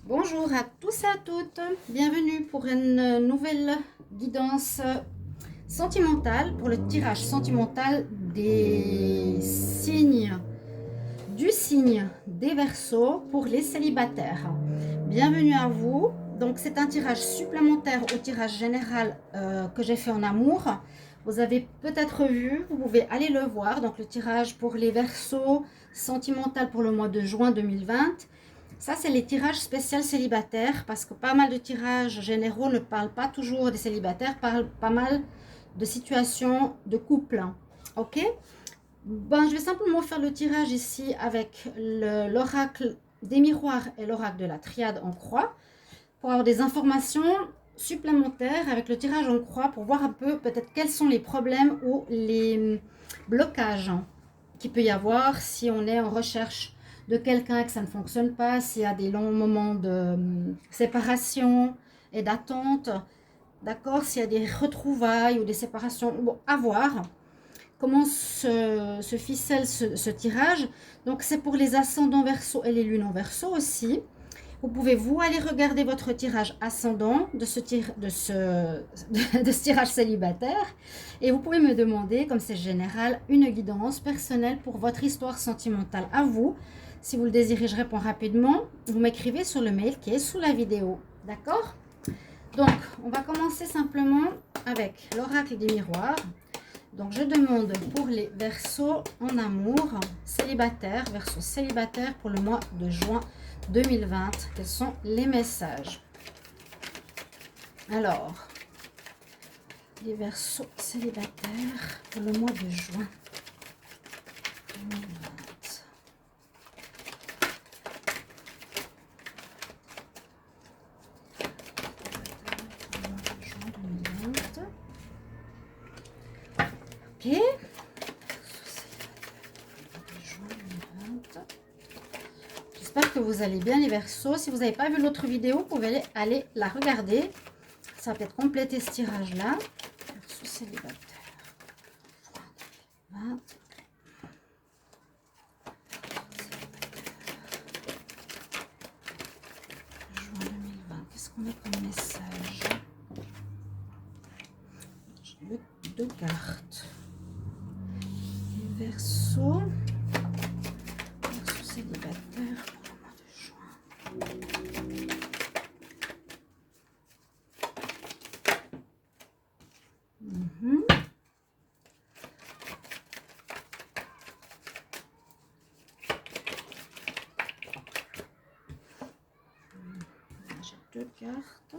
Bonjour à tous et à toutes, bienvenue pour une nouvelle guidance sentimentale, pour le tirage sentimental des signes, du signe des Verseaux pour les célibataires. Bienvenue à vous, donc c'est un tirage supplémentaire au tirage général que j'ai fait en amour. Vous avez peut-être vu, vous pouvez aller le voir, donc le tirage pour les Verseaux sentimental pour le mois de juin 2020. Ça, c'est les tirages spéciaux célibataires, parce que pas mal de tirages généraux ne parlent pas toujours des célibataires, parlent pas mal de situations de couple. Ok? Je vais simplement faire le tirage ici avec l'oracle des miroirs et l'oracle de la triade en croix, pour avoir des informations supplémentaires avec le tirage en croix, pour voir un peu peut-être quels sont les problèmes ou les blocages qu'il peut y avoir si on est en recherche de quelqu'un et que ça ne fonctionne pas, s'il y a des longs moments de séparation et d'attente, d'accord, s'il y a des retrouvailles ou des séparations, bon, à voir comment se ficelle ce tirage. Donc c'est pour les ascendants Verseau et les lunes en Verseau aussi. Vous pouvez vous aller regarder votre tirage ascendant de ce tirage célibataire, et vous pouvez me demander, comme c'est général, une guidance personnelle pour votre histoire sentimentale à vous. Si vous le désirez, je réponds rapidement. Vous m'écrivez sur le mail qui est sous la vidéo. D'accord? Donc, on va commencer simplement avec l'oracle des miroirs. Donc, je demande pour les Verseaux en amour, célibataires, Verseaux célibataires pour le mois de juin 2020. Quels sont les messages? Alors, les Verseaux célibataires pour le mois de juin 2020. Ok. J'espère que vous allez bien les Verseaux. Si vous n'avez pas vu l'autre vidéo, vous pouvez aller la regarder. Ça va peut-être compléter ce tirage-là. Verseaux célibataire. Juin 2020. Qu'est-ce qu'on a comme message? J'ai deux cartes. Les Verseaux. Verseaux célibataire pour le mois de juin. J'ai deux cartes.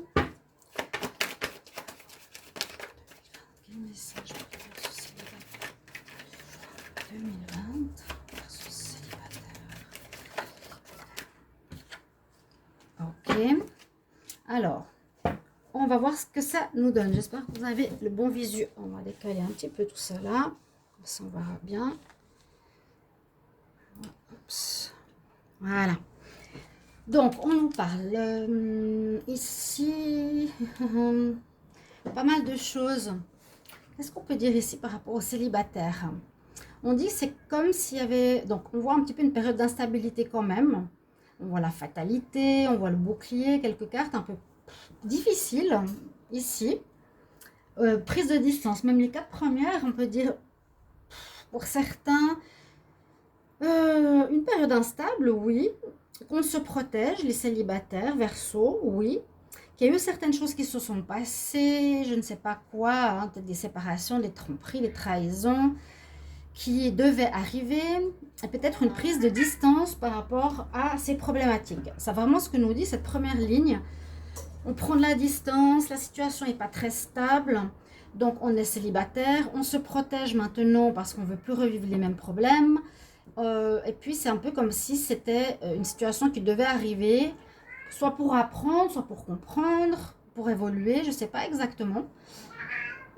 Quel message pour les Verseaux célibataires 2020, Verseaux célibataire. Ok. Alors, on va voir ce que ça nous donne. J'espère que vous avez le bon visu. On va décaler un petit peu tout ça là. Comme ça, on verra bien. Oups. Voilà. Donc, on nous parle ici pas mal de choses. Qu'est-ce qu'on peut dire ici par rapport aux célibataires? On dit que c'est comme s'il y avait... Donc, on voit un petit peu une période d'instabilité quand même. On voit la fatalité, on voit le bouclier, quelques cartes un peu difficiles ici. Prise de distance, même les quatre premières, on peut dire, pour certains, une période instable, oui. Qu'on se protège, les célibataires, Verseau, oui. Qu'il y a eu certaines choses qui se sont passées, je ne sais pas quoi, hein, des séparations, des tromperies, des trahisons qui devaient arriver, et peut-être une prise de distance par rapport à ces problématiques. C'est vraiment ce que nous dit cette première ligne. On prend de la distance, la situation n'est pas très stable, donc on est célibataire, on se protège maintenant parce qu'on ne veut plus revivre les mêmes problèmes. Et puis c'est un peu comme si c'était une situation qui devait arriver, soit pour apprendre, soit pour comprendre, pour évoluer, je ne sais pas exactement.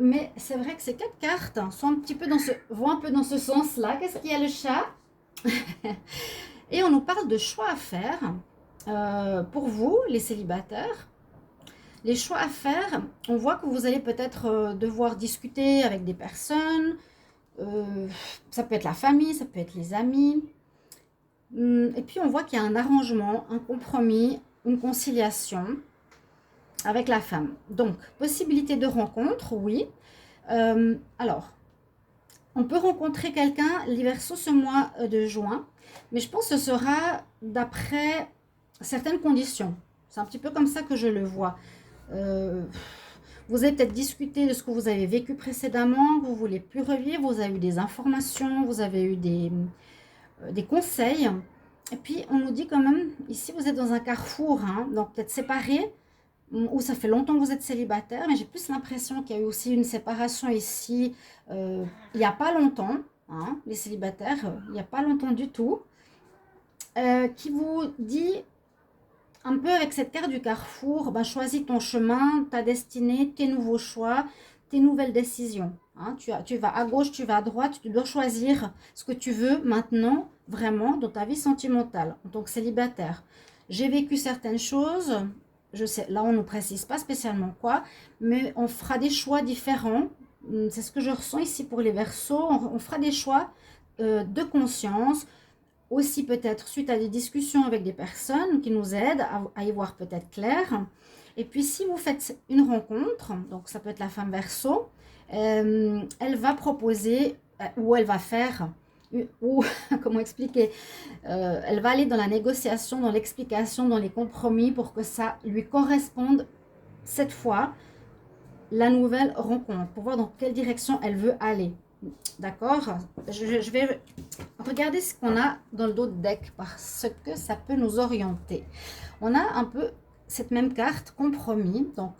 Mais c'est vrai que ces quatre cartes sont un petit peu vont un peu dans ce sens-là. Qu'est-ce qu'il y a, le chat? Et on nous parle de choix à faire pour vous, les célibataires. Les choix à faire, on voit que vous allez peut-être devoir discuter avec des personnes. Ça peut être la famille, ça peut être les amis. Et puis on voit qu'il y a un arrangement, un compromis une conciliation avec la femme. Donc, possibilité de rencontre, oui. Alors, on peut rencontrer quelqu'un, les Verseaux, ce mois de juin, mais je pense que ce sera d'après certaines conditions. C'est un petit peu comme ça que je le vois. Vous avez peut-être discuté de ce que vous avez vécu précédemment, que vous ne voulez plus revivre, vous avez eu des informations, vous avez eu des conseils. Et puis, on nous dit quand même, ici, vous êtes dans un carrefour, hein, donc peut-être séparés, ou ça fait longtemps que vous êtes célibataire, mais j'ai plus l'impression qu'il y a eu aussi une séparation ici, il n'y a pas longtemps, hein, les célibataires, il n'y a pas longtemps du tout, qui vous dit un peu avec cette carte du carrefour, ben, choisis ton chemin, ta destinée, tes nouveaux choix, tes nouvelles décisions. Hein. Tu vas à gauche, tu vas à droite, tu dois choisir ce que tu veux maintenant, vraiment, dans ta vie sentimentale, en tant que célibataire. J'ai vécu certaines choses, je sais, là on ne nous précise pas spécialement quoi, mais on fera des choix différents. C'est ce que je ressens ici pour les Verseaux. On fera des choix de conscience, aussi peut-être suite à des discussions avec des personnes qui nous aident à y voir peut-être clair. Et puis si vous faites une rencontre, donc ça peut être la femme Verseau, elle va proposer ou elle va faire, ou comment expliquer, elle va aller dans la négociation, dans l'explication, dans les compromis pour que ça lui corresponde cette fois, la nouvelle rencontre, pour voir dans quelle direction elle veut aller. D'accord, je vais regarder ce qu'on a dans le dos de deck parce que ça peut nous orienter. On a un peu cette même carte, compromis. Donc,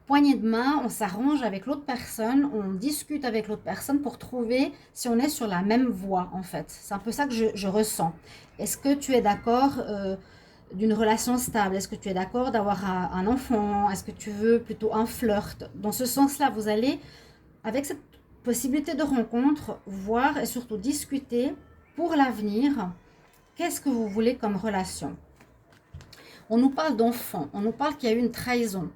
poignée de main, on s'arrange avec l'autre personne, on discute avec l'autre personne pour trouver si on est sur la même voie en fait. C'est un peu ça que je ressens. Est-ce que tu es d'accord d'une relation stable? Est-ce que tu es d'accord d'avoir un enfant? Est-ce que tu veux plutôt un flirt? Dans ce sens-là, vous allez, avec cette possibilité de rencontre, voir et surtout discuter pour l'avenir. Qu'est-ce que vous voulez comme relation? On nous parle d'enfant, on nous parle qu'il y a eu une trahison.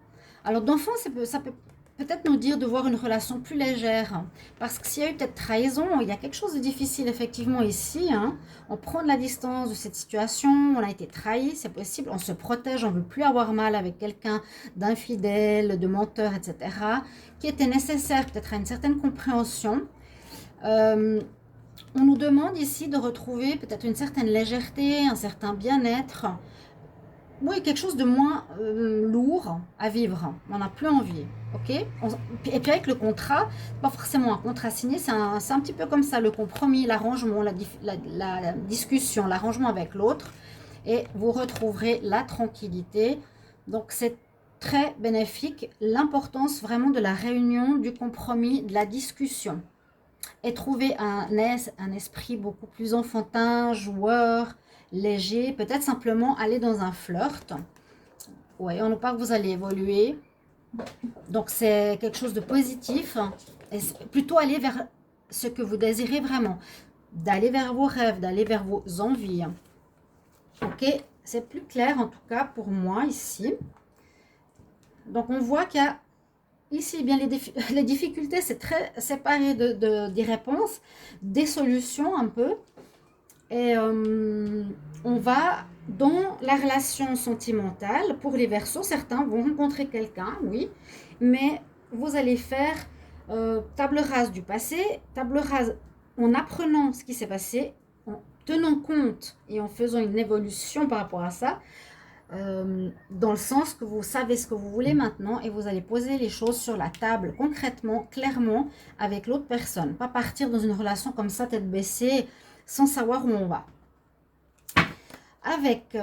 Alors d'enfant, ça peut peut-être nous dire de voir une relation plus légère. Parce que s'il y a eu peut-être trahison, il y a quelque chose de difficile effectivement ici. Hein. On prend de la distance de cette situation, on a été trahi, c'est possible, on se protège, on ne veut plus avoir mal avec quelqu'un d'infidèle, de menteur, etc. Qui était nécessaire peut-être à une certaine compréhension. On nous demande ici de retrouver peut-être une certaine légèreté, un certain bien-être. Oui, quelque chose de moins lourd à vivre. On n'a plus envie. Ok. Et puis avec le contrat, pas forcément un contrat signé, c'est un petit peu comme ça, le compromis, l'arrangement, la discussion, l'arrangement avec l'autre. Et vous retrouverez la tranquillité. Donc c'est très bénéfique. L'importance vraiment de la réunion, du compromis, de la discussion. Et trouver un esprit beaucoup plus enfantin, joueur, léger, peut-être simplement aller dans un flirt. Oui, on nous parle que vous allez évoluer. Donc, c'est quelque chose de positif. Et plutôt aller vers ce que vous désirez vraiment. D'aller vers vos rêves, d'aller vers vos envies. Ok, c'est plus clair en tout cas pour moi ici. Donc, on voit qu'il y a ici, bien les difficultés, c'est très séparé des réponses, des solutions un peu. Et on va dans la relation sentimentale. Pour les Verseaux, certains vont rencontrer quelqu'un, oui, mais vous allez faire table rase du passé, table rase en apprenant ce qui s'est passé, en tenant compte et en faisant une évolution par rapport à ça, dans le sens que vous savez ce que vous voulez maintenant et vous allez poser les choses sur la table concrètement, clairement, avec l'autre personne. Pas partir dans une relation comme ça, tête baissée, sans savoir où on va. Avec,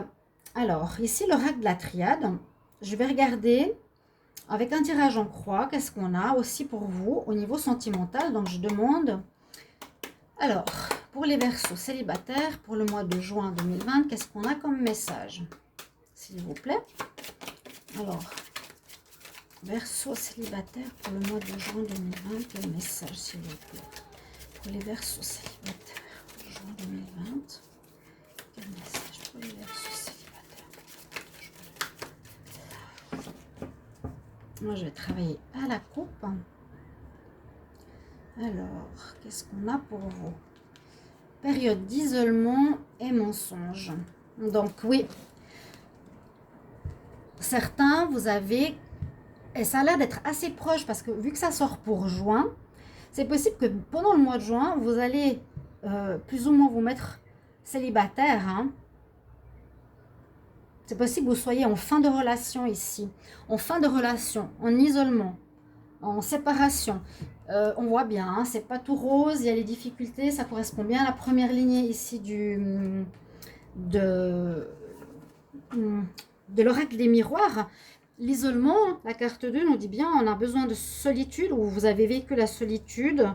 alors, ici, l'oracle de la triade, je vais regarder avec un tirage en croix, qu'est-ce qu'on a aussi pour vous au niveau sentimental. Donc, je demande, alors, pour les Verseaux célibataires, pour le mois de juin 2020, qu'est-ce qu'on a comme message, s'il vous plaît? Alors, Verseaux célibataires pour le mois de juin 2020, le message, s'il vous plaît. Pour les Verseaux célibataires, juin 2020, quel message pour les Verseaux célibataires? Moi, je vais travailler à la coupe. Alors, qu'est-ce qu'on a pour vous? Période d'isolement et mensonge. Donc, oui, certains, vous avez, et ça a l'air d'être assez proche parce que vu que ça sort pour juin, c'est possible que pendant le mois de juin, vous allez plus ou moins vous mettre célibataire. Hein. C'est possible que vous soyez en fin de relation ici, en fin de relation, en isolement, en séparation. On voit bien, hein, c'est pas tout rose, il y a les difficultés, ça correspond bien à la première lignée ici de, de l'oracle des miroirs. L'isolement, la carte 2 nous dit bien, on a besoin de solitude, ou vous avez vécu la solitude,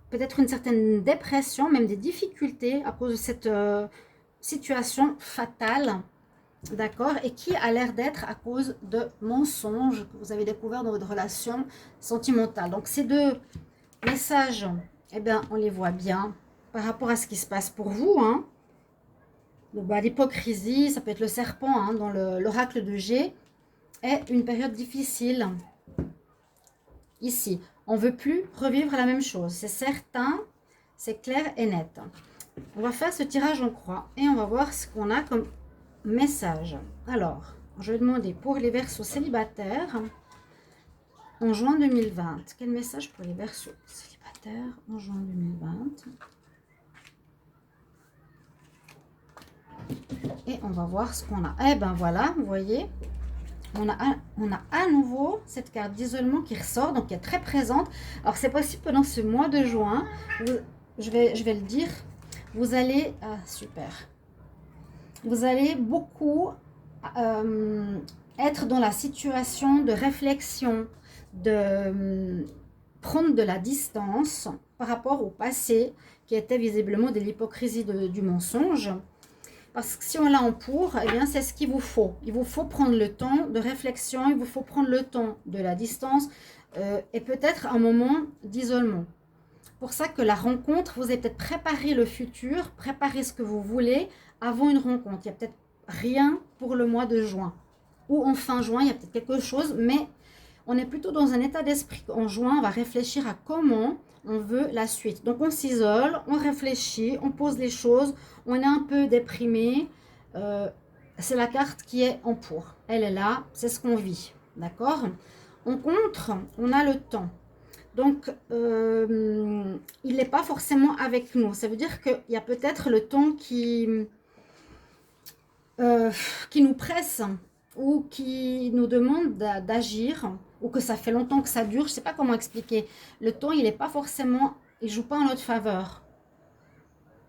peut-être une certaine dépression, même des difficultés à cause de cette situation fatale, d'accord, et qui a l'air d'être à cause de mensonges que vous avez découvert dans votre relation sentimentale. Donc ces deux messages, eh bien, on les voit bien par rapport à ce qui se passe pour vous, hein. Bah, l'hypocrisie, ça peut être le serpent, hein, dans l'oracle de G, est une période difficile. Ici, on ne veut plus revivre la même chose, c'est certain, c'est clair et net. On va faire ce tirage en croix et on va voir ce qu'on a comme message. Alors, je vais demander pour les Verseaux célibataires en juin 2020. Quel message pour les Verseaux célibataires en juin 2020? Et on va voir ce qu'on a. Eh ben voilà, vous voyez, on a à nouveau cette carte d'isolement qui ressort, donc qui est très présente. Alors c'est possible pendant ce mois de juin, je vais le dire, vous allez, super, vous allez beaucoup être dans la situation de réflexion, de prendre de la distance par rapport au passé qui était visiblement de l'hypocrisie du mensonge. Parce que si on l'a en pour, eh bien c'est ce qu'il vous faut. Il vous faut prendre le temps de réflexion, il vous faut prendre le temps de la distance et peut-être un moment d'isolement. Pour ça que la rencontre, vous avez peut-être préparé le futur, préparé ce que vous voulez avant une rencontre. Il n'y a peut-être rien pour le mois de juin. Ou en fin juin, il y a peut-être quelque chose, mais on est plutôt dans un état d'esprit qu'en juin, on va réfléchir à comment on veut la suite. Donc on s'isole, on réfléchit, on pose les choses, on est un peu déprimé. C'est la carte qui est en pour. Elle est là, c'est ce qu'on vit. D'accord? En contre, on a le temps. Donc, il n'est pas forcément avec nous. Ça veut dire qu'il y a peut-être le temps qui nous presse ou qui nous demande d'agir, ou que ça fait longtemps que ça dure. Je ne sais pas comment expliquer. Le temps, il n'est pas forcément, il ne joue pas en notre faveur.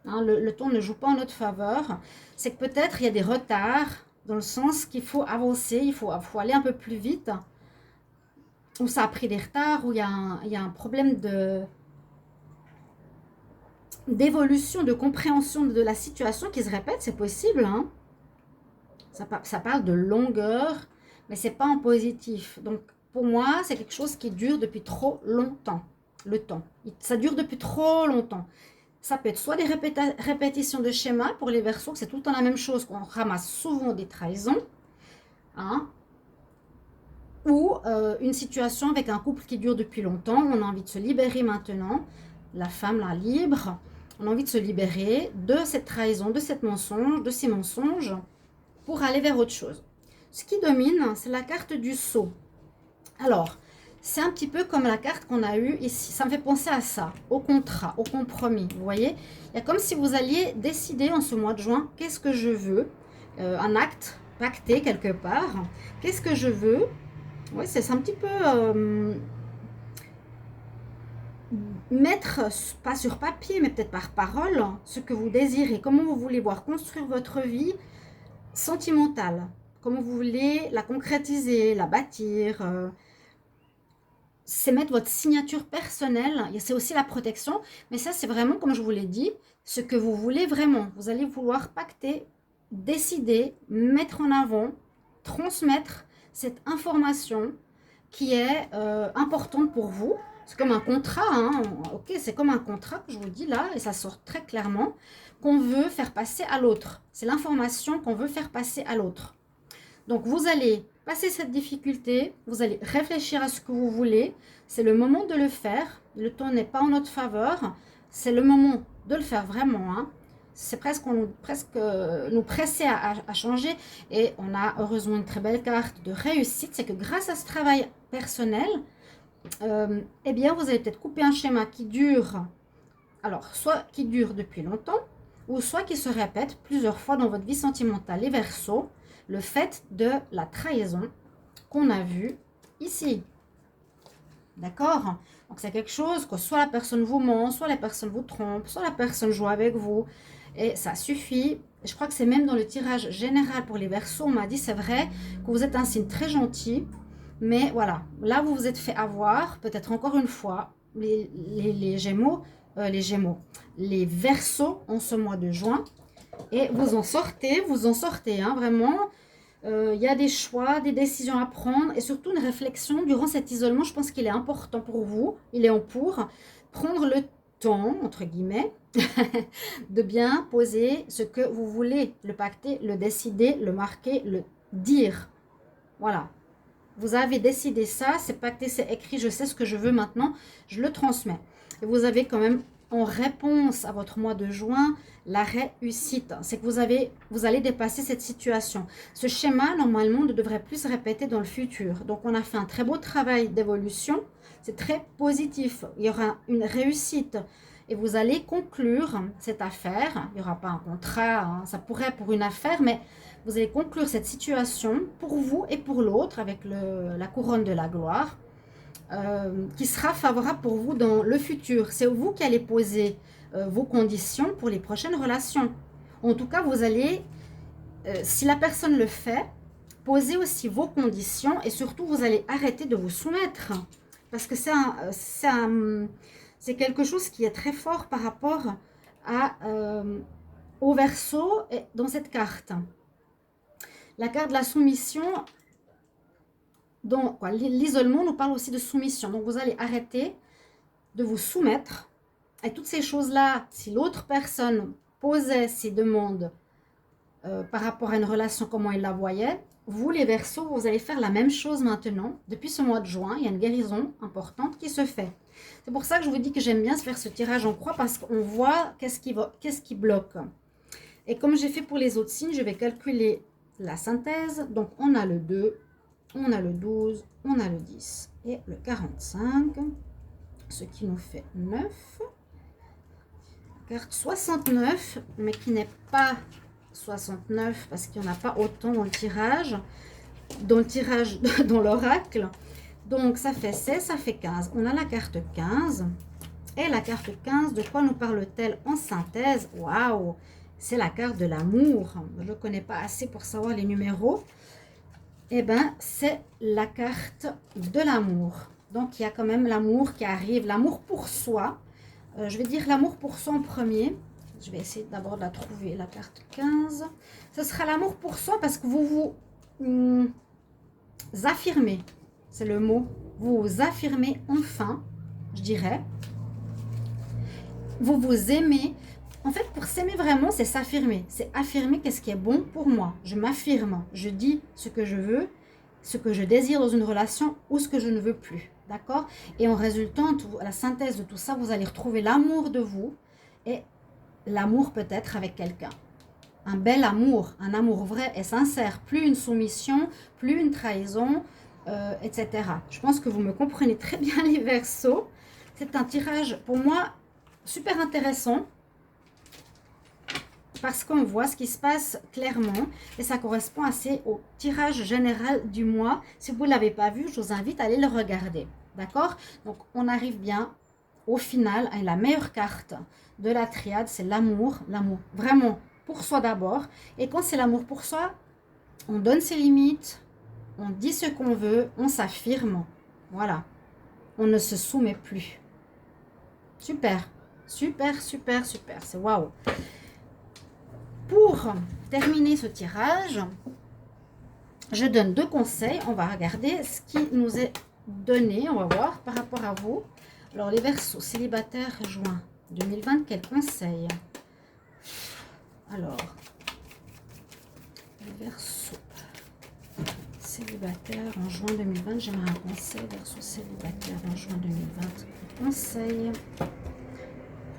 Hein, le temps ne joue pas en notre faveur. C'est que peut-être il y a des retards, dans le sens qu'il faut avancer, il faut aller un peu plus vite, où ça a pris des retards, où il y a un problème d'évolution, de compréhension de la situation qui se répète, c'est possible. Hein. Ça parle de longueur, mais c'est pas en positif. Donc, pour moi, c'est quelque chose qui dure depuis trop longtemps. Le temps. Ça dure depuis trop longtemps. Ça peut être soit des répétitions de schémas pour les Verseaux, que c'est tout le temps la même chose, qu'on ramasse souvent des trahisons. Hein, ou une situation avec un couple qui dure depuis longtemps, on a envie de se libérer maintenant, la femme, la libre, on a envie de se libérer de cette trahison, de ces mensonges, pour aller vers autre chose. Ce qui domine, c'est la carte du sceau. Alors, c'est un petit peu comme la carte qu'on a eue ici. Ça me fait penser à ça, au contrat, au compromis. Vous voyez, il y a comme si vous alliez décider en ce mois de juin, qu'est-ce que je veux, un acte pacté quelque part, qu'est-ce que je veux. Oui, c'est un petit peu mettre, pas sur papier, mais peut-être par parole, ce que vous désirez, comment vous voulez voir construire votre vie sentimentale, comment vous voulez la concrétiser, la bâtir. C'est mettre votre signature personnelle, c'est aussi la protection, mais ça c'est vraiment, comme je vous l'ai dit, ce que vous voulez vraiment. Vous allez vouloir pacter, décider, mettre en avant, transmettre cette information qui est importante pour vous. C'est comme un contrat, hein. Ok, c'est comme un contrat que je vous dis là, et ça sort très clairement, qu'on veut faire passer à l'autre. C'est l'information qu'on veut faire passer à l'autre. Donc vous allez passer cette difficulté, vous allez réfléchir à ce que vous voulez, c'est le moment de le faire, le temps n'est pas en notre faveur, c'est le moment de le faire vraiment, hein. c'est presque, nous presser à changer. Et on a heureusement une très belle carte de réussite. C'est que grâce à ce travail personnel, eh bien, vous allez peut-être couper un schéma qui dure, alors, soit qui dure depuis longtemps, ou soit qui se répète plusieurs fois dans votre vie sentimentale. Les Verseaux, le fait de la trahison qu'on a vu ici. D'accord? Donc, c'est quelque chose que soit la personne vous ment, soit la personne vous trompe, soit la personne joue avec vous. Et ça suffit. Je crois que c'est même dans le tirage général pour les Verseaux, on m'a dit, c'est vrai, que vous êtes un signe très gentil. Mais voilà, là, vous vous êtes fait avoir, peut-être encore une fois, les Gémeaux, les Verseaux en ce mois de juin. Et vous en sortez, hein, vraiment. Il y a des choix, des décisions à prendre et surtout une réflexion durant cet isolement. Je pense qu'il est important pour vous, il est en pour prendre le temps, entre guillemets, de bien poser ce que vous voulez, le pacter, le décider, le marquer, le dire. Voilà. Vous avez décidé ça, c'est pacté, c'est écrit, je sais ce que je veux maintenant, je le transmets. Et vous avez quand même en réponse à votre mois de juin la réussite. C'est que vous allez dépasser cette situation. Ce schéma, normalement, ne devrait plus se répéter dans le futur. Donc, on a fait un très beau travail d'évolution. C'est très positif. Il y aura une réussite. Et vous allez conclure cette affaire. Il n'y aura pas un contrat, hein. Ça pourrait pour une affaire, mais vous allez conclure cette situation pour vous et pour l'autre avec la couronne de la gloire. Qui sera favorable pour vous dans le futur. C'est vous qui allez poser vos conditions pour les prochaines relations. En tout cas, vous allez, si la personne le fait, poser aussi vos conditions et surtout, vous allez arrêter de vous soumettre. Parce que c'est quelque chose qui est très fort par rapport au Verseau dans cette carte. La carte de la soumission. Donc, l'isolement nous parle aussi de soumission. Donc, vous allez arrêter de vous soumettre. Et toutes ces choses-là, si l'autre personne posait ses demandes par rapport à une relation, comment il la voyait, vous, les Verseaux, vous allez faire la même chose maintenant. Depuis ce mois de juin, il y a une guérison importante qui se fait. C'est pour ça que je vous dis que j'aime bien faire ce tirage en croix parce qu'on voit qu'est-ce qui bloque. Et comme j'ai fait pour les autres signes, je vais calculer la synthèse. Donc, on a le 2. On a le 12, on a le 10 et le 45, ce qui nous fait 9. Carte 69, mais qui n'est pas 69 parce qu'il n'y en a pas autant dans le tirage, dans l'oracle. Donc, ça fait 16, ça fait 15. On a la carte 15. Et la carte 15, de quoi nous parle-t-elle en synthèse? Waouh! C'est la carte de l'amour. Je ne connais pas assez pour savoir les numéros. Eh bien, c'est la carte de l'amour. Donc, il y a quand même l'amour qui arrive, l'amour pour soi. Je vais dire l'amour pour soi en premier. Je vais essayer d'abord de la trouver, la carte 15. Ce sera l'amour pour soi parce que vous affirmez. C'est le mot. Vous vous affirmez enfin, je dirais. Vous vous aimez. En fait, pour s'aimer vraiment, c'est s'affirmer. C'est affirmer qu'est-ce qui est bon pour moi. Je m'affirme. Je dis ce que je veux, ce que je désire dans une relation ou ce que je ne veux plus. D'accord? Et en résultant, à la synthèse de tout ça, vous allez retrouver l'amour de vous et l'amour peut-être avec quelqu'un. Un bel amour, un amour vrai et sincère. Plus une soumission, plus une trahison, etc. Je pense que vous me comprenez très bien les Verseaux. C'est un tirage, pour moi, super intéressant. Parce qu'on voit ce qui se passe clairement et ça correspond assez au tirage général du mois. Si vous ne l'avez pas vu, je vous invite à aller le regarder. D'accord? Donc, on arrive bien au final à la meilleure carte de la triade, c'est l'amour. L'amour vraiment pour soi d'abord. Et quand c'est l'amour pour soi, on donne ses limites, on dit ce qu'on veut, on s'affirme. Voilà. On ne se soumet plus. Super. Super, super, super. C'est waouh. Pour terminer ce tirage, je donne 2 conseils. On va regarder ce qui nous est donné. On va voir par rapport à vous. Alors, les Verseaux célibataires juin 2020, quel conseil? Alors, les Verseaux célibataires en juin 2020, j'aimerais un conseil. Verseaux célibataires en juin 2020, conseil.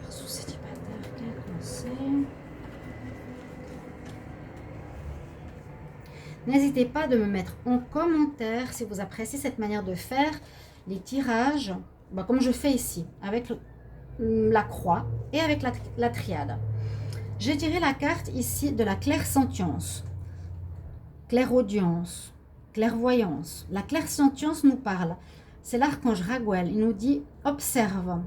Verseaux célibataires, quel conseil? N'hésitez pas de me mettre en commentaire si vous appréciez cette manière de faire les tirages, comme je fais ici, avec la croix et avec la triade. J'ai tiré la carte ici de la clairsentience, clairaudience, clairvoyance. La clairsentience nous parle. C'est l'archange Raguel. Il nous dit « Observe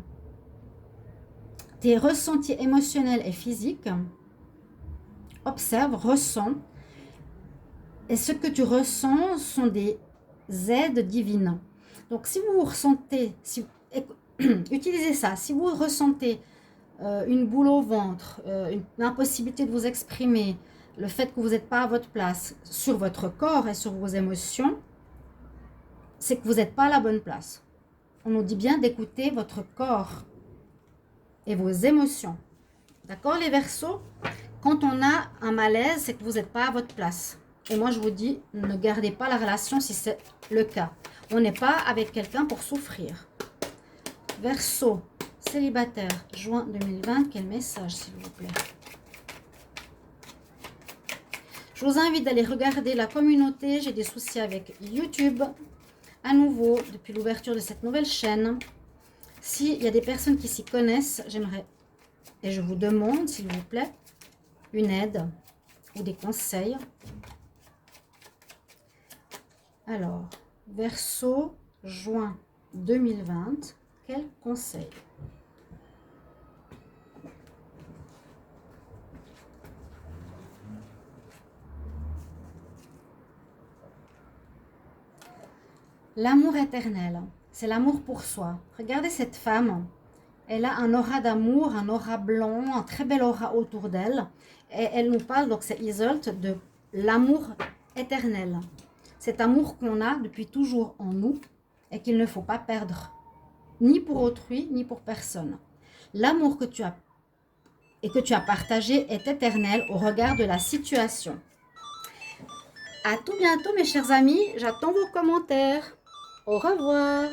tes ressentis émotionnels et physiques. Observe, ressens. Et ce que tu ressens sont des aides divines. » Donc, si vous ressentez, utilisez ça. Si vous ressentez une boule au ventre, une impossibilité de vous exprimer, le fait que vous n'êtes pas à votre place sur votre corps et sur vos émotions, c'est que vous n'êtes pas à la bonne place. On nous dit bien d'écouter votre corps et vos émotions. D'accord, les Verseaux? Quand on a un malaise, c'est que vous n'êtes pas à votre place. Et moi, je vous dis, ne gardez pas la relation si c'est le cas. On n'est pas avec quelqu'un pour souffrir. Verseau, célibataire, juin 2020, quel message, s'il vous plaît? Je vous invite d'aller regarder la communauté. J'ai des soucis avec YouTube. À nouveau, depuis l'ouverture de cette nouvelle chaîne. S'il y a des personnes qui s'y connaissent, j'aimerais, et je vous demande, s'il vous plaît, une aide ou des conseils. Alors, Verseau, juin 2020, quel conseil? L'amour éternel, c'est l'amour pour soi. Regardez cette femme, elle a un aura d'amour, un aura blanc, un très bel aura autour d'elle. Et elle nous parle, donc c'est Isolde, de l'amour éternel. Cet amour qu'on a depuis toujours en nous et qu'il ne faut pas perdre, ni pour autrui, ni pour personne. L'amour que tu as partagé est éternel au regard de la situation. À tout bientôt mes chers amis, j'attends vos commentaires. Au revoir.